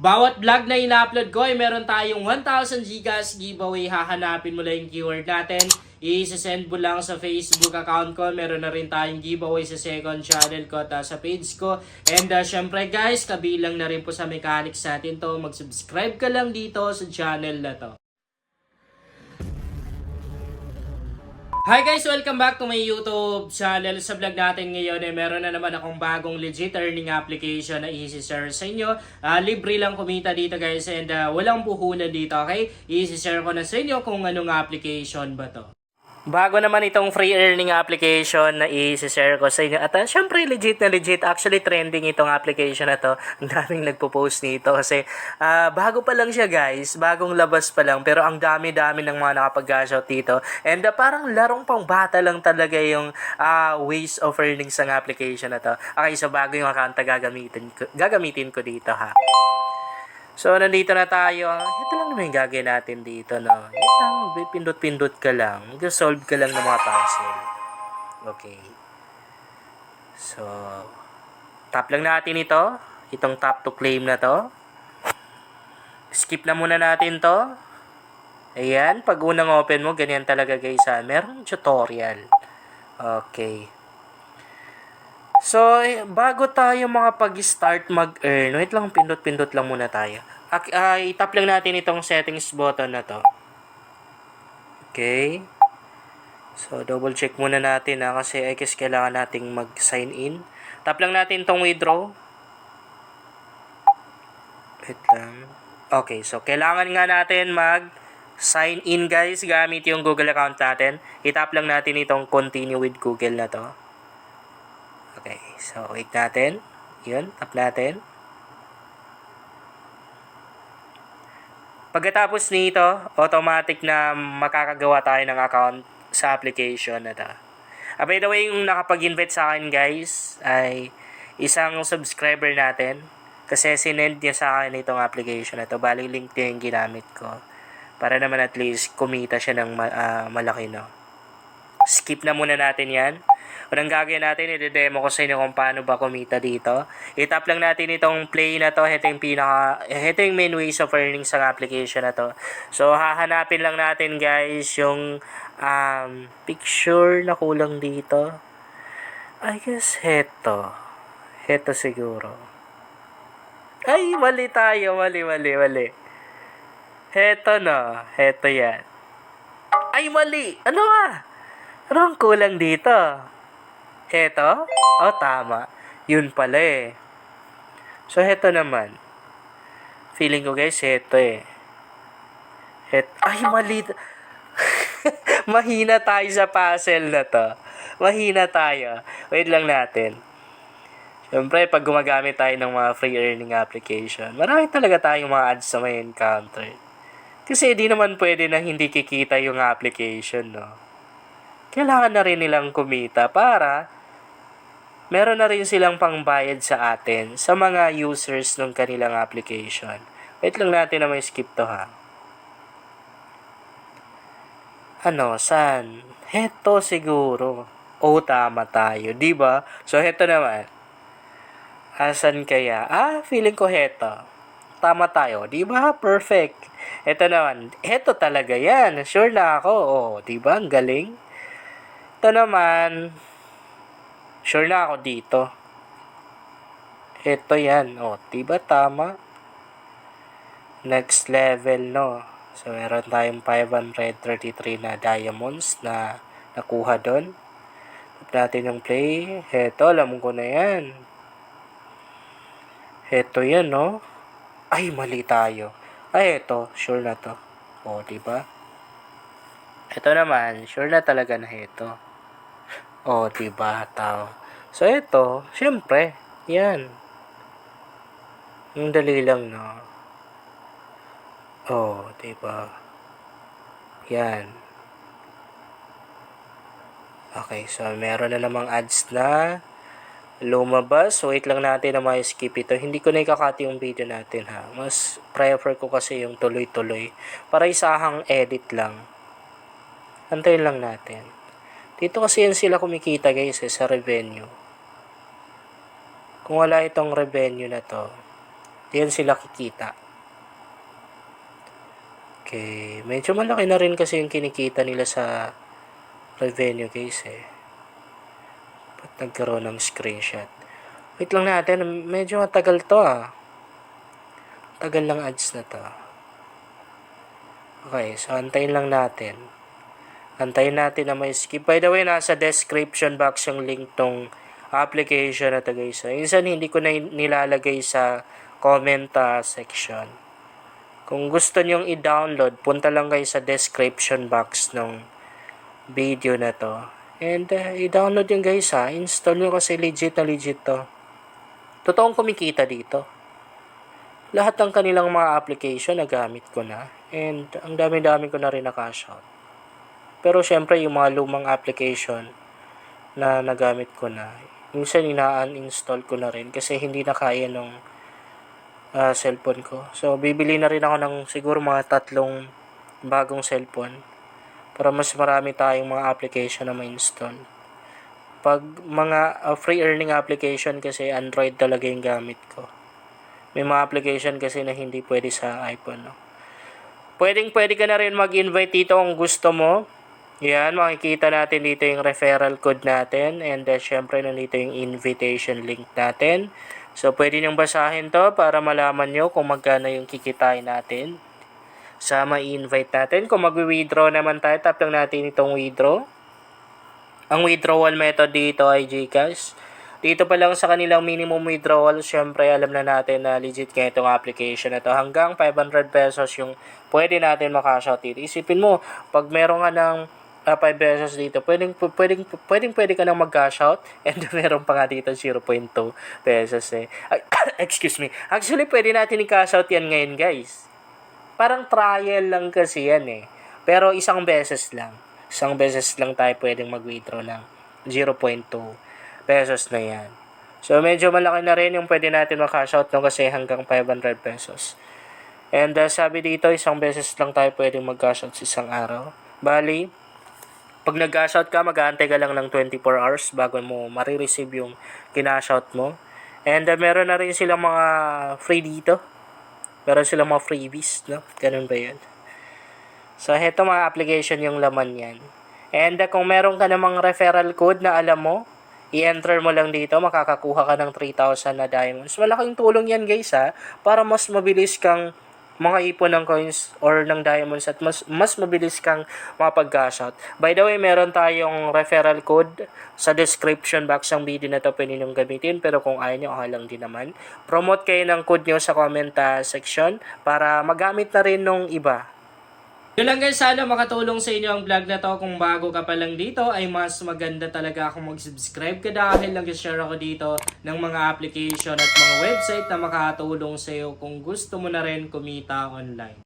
Bawat vlog na ina-upload ko ay meron tayong 1,000 gigas giveaway. Hahanapin mo lang yung keyword natin. I-send mo lang sa Facebook account ko. Meron na rin tayong giveaway sa second channel ko at sa page ko. And syempre guys, kabilang na rin po sa mechanics natin to. Mag-subscribe ka lang dito sa channel na to. Hi guys! Welcome back to my YouTube channel. Sa vlog natin ngayon meron na naman akong bagong legit earning application na i-share sa inyo. Libre lang kumita dito guys and walang puhunan dito, okay? I-share ko na sa inyo kung anong application ba to. Bago naman itong free earning application na i-share ko sa inyo. At syempre legit na legit. Actually trending itong application na to. Ang daming nagpo-post nito kasi bago pa lang siya guys. Bagong labas pa lang. Pero ang dami-dami ng mga nakapag-gashout dito. And parang larong pang bata lang talaga yung ways of earning sa application na to. Okay, so bago yung account na gagamitin ko dito ha. So, nandito na tayo. Ito lang naman yung gagawin natin dito, no? Yan lang, pindot-pindot ka lang. Mag-solve ka lang ng mga puzzle. Okay. So, tap lang natin ito. Itong tap to claim na to. Skip na muna natin to. Ayan, pag unang open mo, ganyan talaga guys ha. Merong tutorial. Okay. So, bago tayo makapag-start mag-earn, wait lang, pindot-pindot lang muna tayo. I-tap lang natin itong settings button na to. Okay. So, double check muna natin kasi I guess kailangan nating mag-sign in. Tap lang natin itong withdraw. Wait lang. Okay, so kailangan nga natin mag-sign in guys gamit yung Google account natin. I-tap lang natin itong continue with Google na to. Okay, so wait natin. Yun, tap natin. Pagkatapos nito, automatic na makakagawa tayo ng account sa application na to. By the way, yung nakapag-invite sa akin guys, ay isang subscriber natin. Kasi sinend niya sa akin itong application na to. Bali, link niya yung ginamit ko. Para naman at least kumita siya ng malaki, no? Skip na muna natin yan. Unang gagawin natin, i-demo ko sa inyo kung paano ba kumita dito. I-tap lang natin itong play na to. Ito yung main ways of earning sa application na to. So, hahanapin lang natin guys yung picture na kulang dito. I guess heto. Heto siguro. Ay, mali tayo. Mali. Heto no. Heto yan. Ay, mali. Ano nga? Ano ang kulang dito? Heto? Oh, tama. Yun pala eh. So, heto naman. Feeling ko guys, heto eh. Ay, mali. Mahina tayo sa puzzle na to. Mahina tayo. Wait lang natin. Siyempre, pag gumagamit tayo ng mga free earning application, marami talaga tayong mga ads na may encounter. Kasi di naman pwede na hindi kikita yung application, no? Kailangan na rin nilang kumita para meron na rin silang pangbayad sa atin, sa mga users ng kanilang application. Wait lang natin na may skip to ha. Ano, saan? Heto siguro. Tama tayo, di ba? So, heto naman. Asan kaya? Feeling ko heto. Tama tayo, di ba? Perfect. Heto naman. Heto talaga yan. Sure na ako. Di ba? Ang galing. Ito naman, sure na ako dito. Ito yan. Diba tama? Next level, no? So, meron tayong 533 na diamonds na nakuha doon. Tap natin yung play. Ito, alam ko na yan. Ito yan, no? Ay, mali tayo. Ay, ito. Sure na to. Diba? Ito naman, sure na talaga na ito. Diba, tao. So, ito, syempre, yan. Yung dali lang, no? Diba? Yan. Okay, so, meron na namang ads na lumabas. So, wait lang natin na ma-skip ito. Hindi ko na ikakati yung video natin, ha? Mas prefer ko kasi yung tuloy-tuloy. Para isahang edit lang. Antayin lang natin. Dito kasi yan sila kumikita guys sa revenue. Kung wala itong revenue na to, Diyan sila kikita. Okay, medyo malaki na rin kasi yung kinikita nila sa revenue guys eh. Ba't nagkaroon ng screenshot? Wait lang natin, medyo matagal to ah. Tagal lang ads na to. Okay, so antayin lang natin. Antayin natin na may skip. By the way, nasa description box yung link tong application na to guys. So, minsan hindi ko na nilalagay sa comment section. Kung gusto nyong i-download, punta lang kayo sa description box ng video na to. And i-download yung guys ha. Install nyo kasi legit na legit to. Totoong kumikita dito. Lahat ng kanilang mga application nagamit ko na. And ang dami-dami ko na rin na-cash out. Pero syempre yung mga lumang application na nagamit ko na, minsan ina-uninstall ko na rin kasi hindi na kaya nung cellphone ko. So bibili na rin ako ng siguro mga 3 bagong cellphone para mas marami tayong mga application na ma-install. Pag mga free earning application kasi Android talaga yung gamit ko. May mga application kasi na hindi pwede sa iPhone. No? Pwede ka na rin mag-invite dito kung gusto mo. Yan, makikita natin dito yung referral code natin. And syempre nandito yung invitation link natin. So, pwede niyong basahin to para malaman nyo kung magkano yung kikitain natin sa ma-invite natin. Kung mag-withdraw naman tayo, tap lang natin itong withdraw. Ang withdrawal method dito ay GCash. Dito pa lang sa kanilang minimum withdrawal, syempre alam na natin na legit nga itong application na to. Hanggang 500 pesos yung pwede natin makash out dito. Isipin mo, pag meron ka ng 5 pesos dito, pwede ka nang mag-cash out. And meron pa nga dito 0.2 pesos eh. Excuse me. Actually, pwede natin i-cash out yan ngayon guys. Parang trial lang kasi yan eh. Pero isang beses lang tayo pwedeng mag-withdraw ng 0.2 pesos na yan. So, medyo malaki na rin yung pwede natin makash out no kasi hanggang 500 pesos. And sabi dito, isang beses lang tayo pwedeng mag-cash out sa isang araw. Bali, pag nag-cash out ka, mag-aantay ka lang ng 24 hours bago mo marireceive yung kinash out mo. And meron na rin silang mga free dito. Meron silang mga freebies, no? Ganun ba yun? So, heto mga application yung laman yan. And kung meron ka namang referral code na alam mo, i-enter mo lang dito, makakakuha ka ng 3,000 na diamonds. Malaking tulong yan guys ha, para mas mabilis kang mga ipon ng coins or ng diamonds at mas mabilis kang mapag-cash out. By the way, meron tayong referral code sa description box ng video na to, pwede nyo gamitin, pero kung ayaw nyo, okay lang din naman. Promote kayo ng code nyo sa comment section para magamit na rin nung iba. Yun lang guys, sana makatulong sa inyo ang vlog na to. Kung bago ka pa lang dito, ay mas maganda talaga kung mag-subscribe ka dahil nag-share ako dito ng mga application at mga website na makatulong sa iyo kung gusto mo na rin kumita online.